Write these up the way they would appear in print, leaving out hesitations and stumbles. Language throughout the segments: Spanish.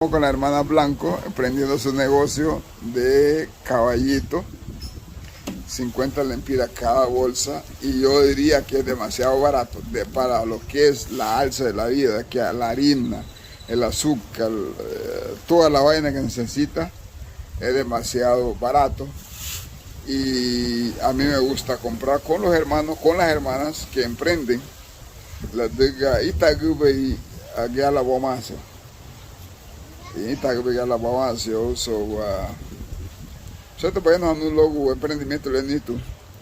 Con la hermana Blanco, emprendiendo su negocio de caballito, 50 lempiras cada bolsa, y yo diría que es demasiado barato para lo que es la alza de la vida, que la harina, el azúcar, toda la vaina que necesita, es demasiado barato. Y a mí me gusta comprar con los hermanos, con las hermanas que emprenden. Las diga, Itagube y la bomasa. Ita que la bawansio so to bayano no logo empreendimento lenito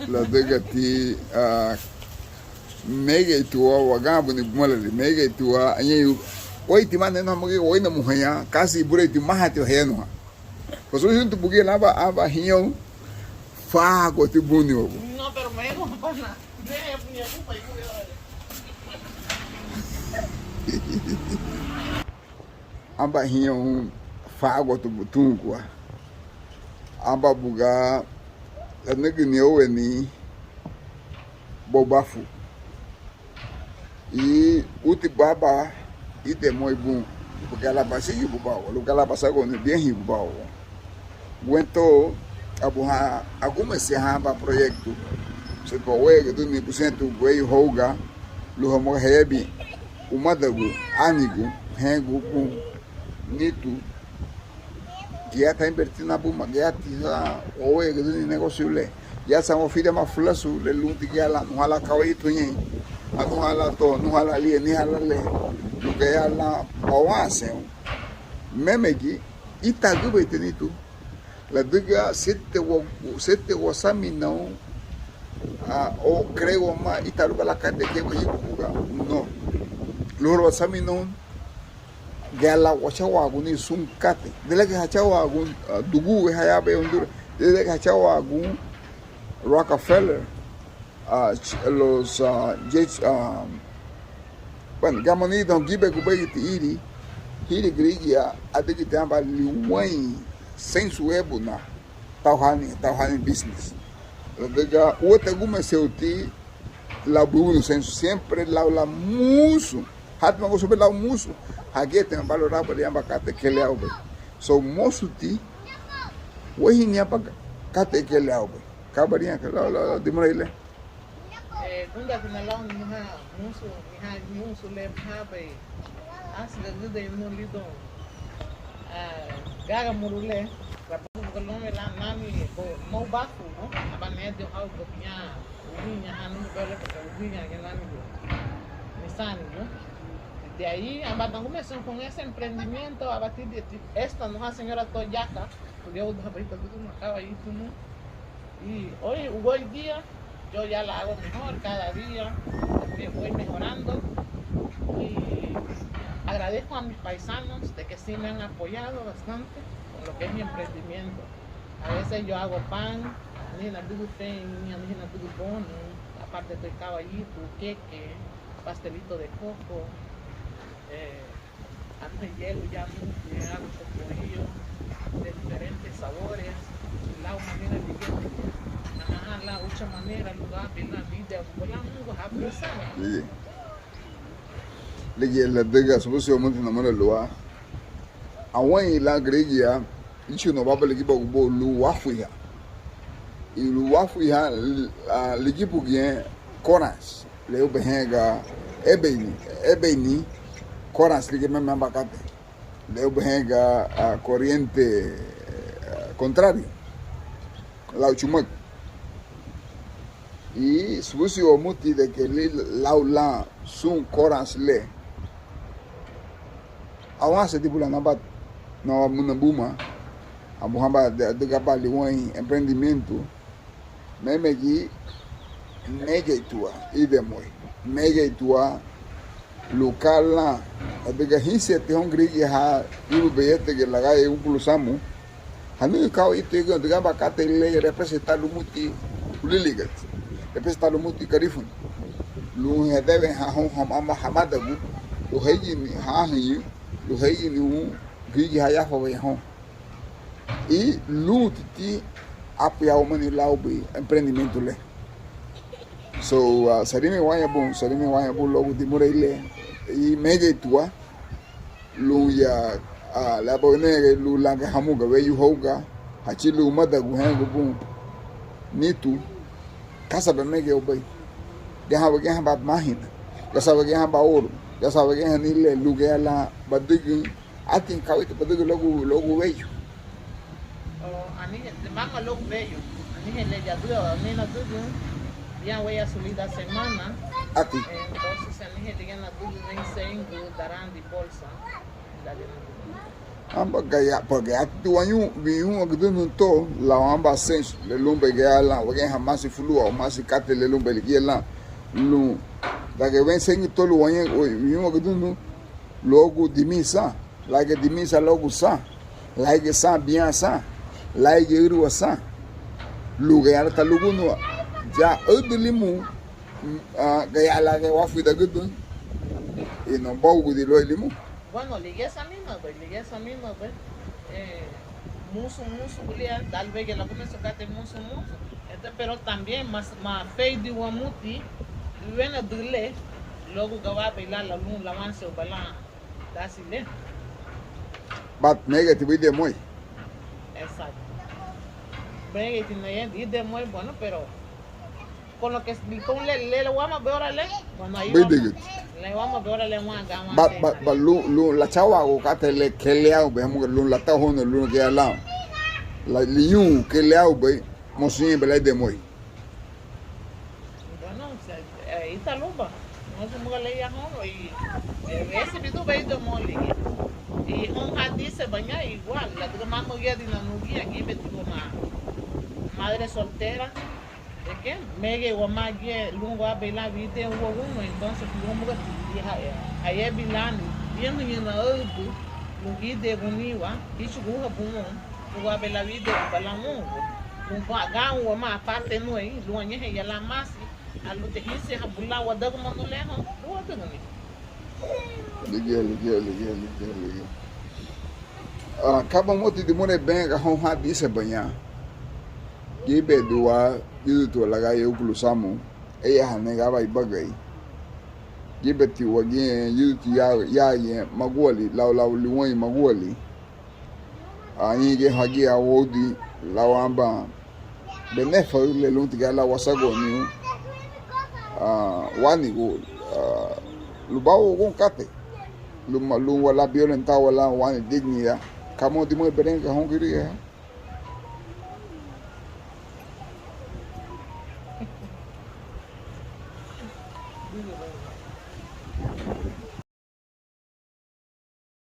la diga ti mega tua wagabu ni molali mega tua anyi oi ti mane no mo oi na muhanya kasi bure ti mahati heno ko so junto bugi lava aba hinho fa go ti bunio no pero me no pana amba hinho fa go tu butungwa amba buga nigi oweni bobafu e uti baba e demoi bum porque ela base e bubau o lugar lá passa com bem rico bubau aguentou abuha alguma se hamba projeto se pode que tu me pusento goi hoga luha mo hebi o madago amigo rengo com nitu que já está invertindo na buma que já tira o que do negócio le já são filha mais flasu le luti que ela não hala kawai tu nem não hala to não hala ali nem hala le o que ela avança mesmo que itagu vai ter nitu la diga sete wasami não o creio mas itaru pela carne que vai buga não loro wasami não gala wachawagu ni sunkate dele que hachawagu dugu hayabe honduras dele que hachawagu Rockefeller los bueno gamoni don gibe gube iri hiri grigia adigi tamba liwai sensu ebuna tauhani business diga outra gume seuti la buno sensu sempre la muso hat mango sobre la muso aqui tem valorar para amba kate kele aube so mosuti wahinya pa kate kele aube kabaria que la dimorele kunda kuna lao ni ha musu le habe asle de no lido gaga murule rapu kolome la nami mo bafu no abane de ha gopinya ubinya hanu bele para ubinya que nami nisani no. De ahí, ambas comenzó con ese emprendimiento a batir de esta no señora Toyaca, porque yo acaba ahí, y hoy día yo ya la hago mejor cada día, voy mejorando y agradezco a mis paisanos de que sí me han apoyado bastante con lo que es mi emprendimiento. A veces yo hago pan, ni la bono, aparte de caballito, queque, pastelito de coco. Antes hielo ya hago cocoillo de diferentes sabores, la manera diferente, la otra manera, lugar, la vida, la diga supposed to monte na mona lua awan la gregia ichi no baba legi bo lu wafuya e lu wafuya legi bugien coras le obenga ebeni coras que me ambacate le obenga a corriente contrario la uchumak e subusi o muti de que laula sun coras le awanse tipo la nabat no munabuma abuhamba de gabali wan empreendimento memegi mega itua idemoi mega itua local lá diga hinse te hongri ha iru bete que laga e upulusamu hanu kau itu que diga bakate le representar o muti uliligat representar o muti karifun lu hedeve ha hon hama hamadagu o heji ni ha hi lu heji ni grigi ha ya fo hon e lu ti apoiar o mani laube empreendimento le so sarimi wanya bom logo de Moreile e mega itua lu ya la bone lu la ga hamu ga we yu hoga hachi lu mada gu hen gu bu ni tu kasa be me ge obay ga ha ba mahin ga sa ga ha ba ouro ga sa ga ha ni le lu ga la badig atin kawit badig logo we yu ani de mama logo veio ani le ya duro ani na tudo bien voy a subir la semana ati entonces ani le na tudo nem sem darán de bolsa amba gaya porque atu wanyu biu agdun to la amba sens le lumbe gala wa gen hamasi fulu o masi kate le lumbe le gela lu da que ven sen to lu wanyu biu agdun logo dimisa la que dimisa logo sa la que sa bien sa la que iru sa lu gaya ta lugu no ja odlimu gaya la que wa fi da gudun e no bogu di lo limu. Bueno, ligué esa misma, pues. Muso, tal vez que la comenzó a caer muso. Pero también, más feo de Guamuti, viene a dule, luego que va a bailar la luna, la avance o bailar, así le. But negative de muy. Exacto. Venga, y tiene de muy bueno, pero con lo que le vamos a ver ahora, bueno, ahí vamos. Le vamos a ver ahora le vamos a ba lu la chawa ko kate le kele au be mo lu la ta hono lu ke ala la liu ke le au be mo sin be le de moi bueno ahí está lupa no se muga le ya hono y ese video be de mole y un dice baña igual la que mamá ya de la nugia aquí me tuvo madre soltera de qué mege o magie lungo a bela video uno entonces lungo aye bilani bien ni na odu lungi de guniwa bicho guha bumo lungo a bela video balamu lungo aga o ma parte no aí lungo nye ya la masi alu te hisi habula wa dago mano leho do dago ni ligue acaba moti de more bem ga hon ha disse banha gibe duwa yuto laga yokulu samu eya hanega ba ibagai gibe ti wagi yuto ya ye magwali law liwon magwali ani ge hagi awodi lawamba benefa le lunti gala wasago ni wani go lubawo gon kate lu wala violenta wala wani dignia kamo di mo berenga hongiri